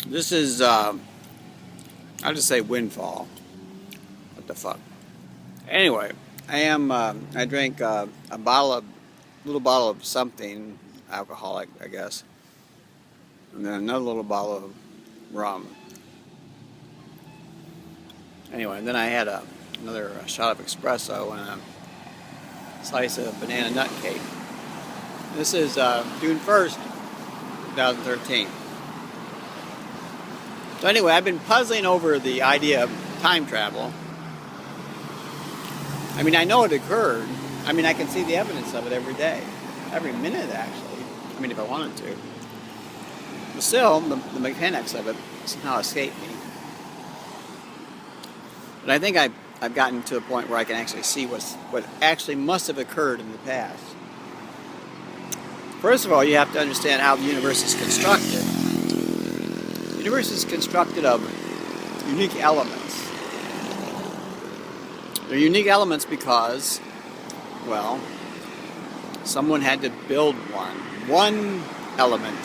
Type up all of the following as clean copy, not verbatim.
This is, I'll just say windfall. What the fuck? Anyway, I drank a little bottle of something, alcoholic, I guess. And then another little bottle of rum. Anyway, and then I had another shot of espresso and a slice of banana nut cake. This is June 1st, 2013. So anyway, I've been puzzling over the idea of time travel. I mean, I know it occurred. I mean, I can see the evidence of it every day. Every minute, actually. I mean, if I wanted to. But still, the mechanics of it somehow escape me. But I think I've gotten to a point where I can actually see what actually must have occurred in the past. First of all, you have to understand how the universe is constructed. The universe is constructed of unique elements. They're unique elements because, well, someone had to build one element.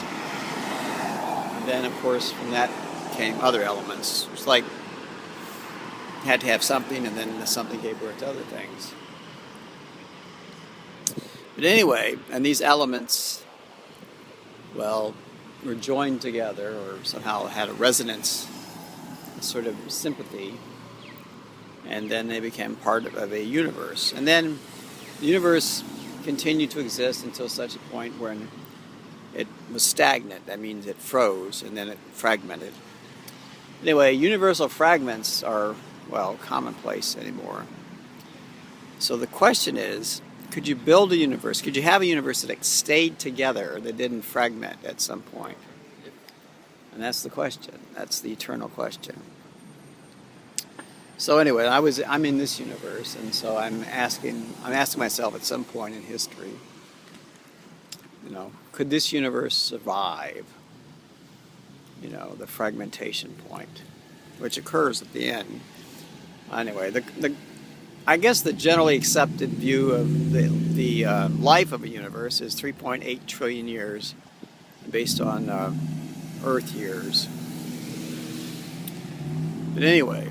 And then, of course, from that came other elements. It's like you had to have something, and then something gave birth to other things. But anyway, and these elements, well, were joined together or somehow had a resonance, a sort of sympathy, and then they became part of a universe. And then the universe continued to exist until such a point when it was stagnant. That means it froze and then it fragmented. Anyway, universal fragments are, well, commonplace anymore. So the question is, could you build a universe? Could you have a universe that stayed together, that didn't fragment at some point? And that's the question. That's the eternal question. So anyway, I'm in this universe, and so I'm asking myself at some point in history, could this universe survive, the fragmentation point, which occurs at the end? Anyway, I guess the generally accepted view of the life of a universe is 3.8 trillion years, based on Earth years. But anyway,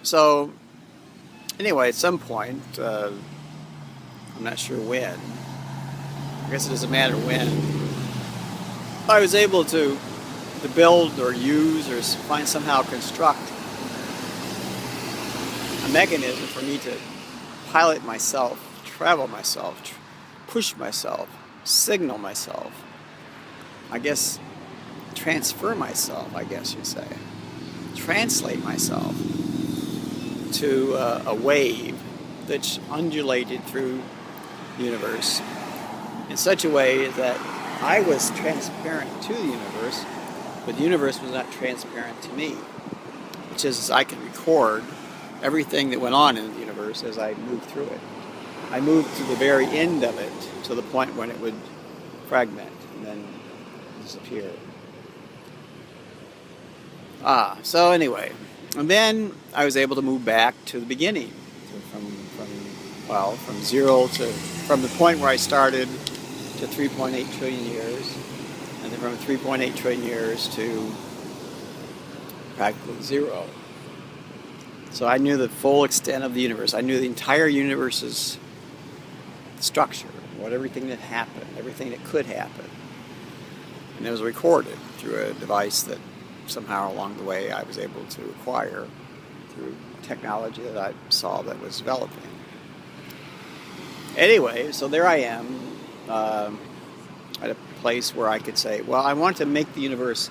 so anyway, at some point, I'm not sure when. I guess it doesn't matter when. I was able to build or use or somehow construct a mechanism for me to pilot myself, travel myself, push myself, signal myself. I guess transfer myself, I guess you'd say. Translate myself to a wave that undulated through the universe in such a way that I was transparent to the universe, but the universe was not transparent to me, which is I could record everything that went on in the universe as I moved through it. I moved to the very end of it, to the point when it would fragment and then disappear. So anyway, and then I was able to move back to the beginning, from zero from the point where I started to 3.8 trillion years, and then from 3.8 trillion years to practically zero. So I knew the full extent of the universe. I knew the entire universe's structure, everything that happened, everything that could happen. And it was recorded through a device that somehow along the way I was able to acquire through technology that I saw that was developing. Anyway, so there I am at a place where I could say, well, I want to make the universe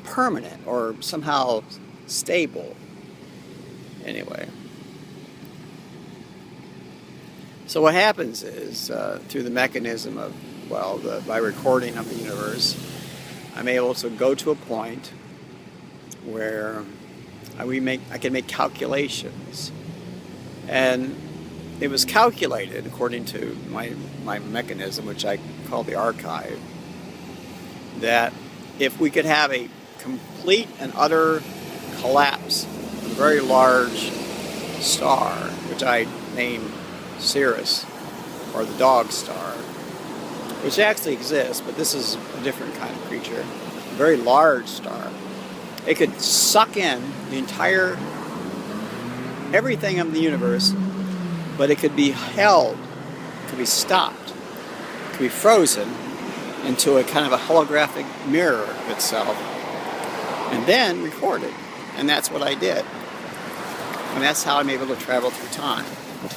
permanent or somehow stable. Anyway. So what happens is, through the mechanism of, by recording of the universe, I'm able to go to a point where I can make calculations. And it was calculated, according to my mechanism, which I call the archive, that if we could have a complete and utter collapse of a very large star, which I named Sirius, or the dog star, which actually exists, but this is a different kind of creature. A very large star. It could suck in the entire, everything of the universe, but it could be held, it could be stopped, it could be frozen into a kind of a holographic mirror of itself, and then recorded. And that's what I did. And that's how I'm able to travel through time.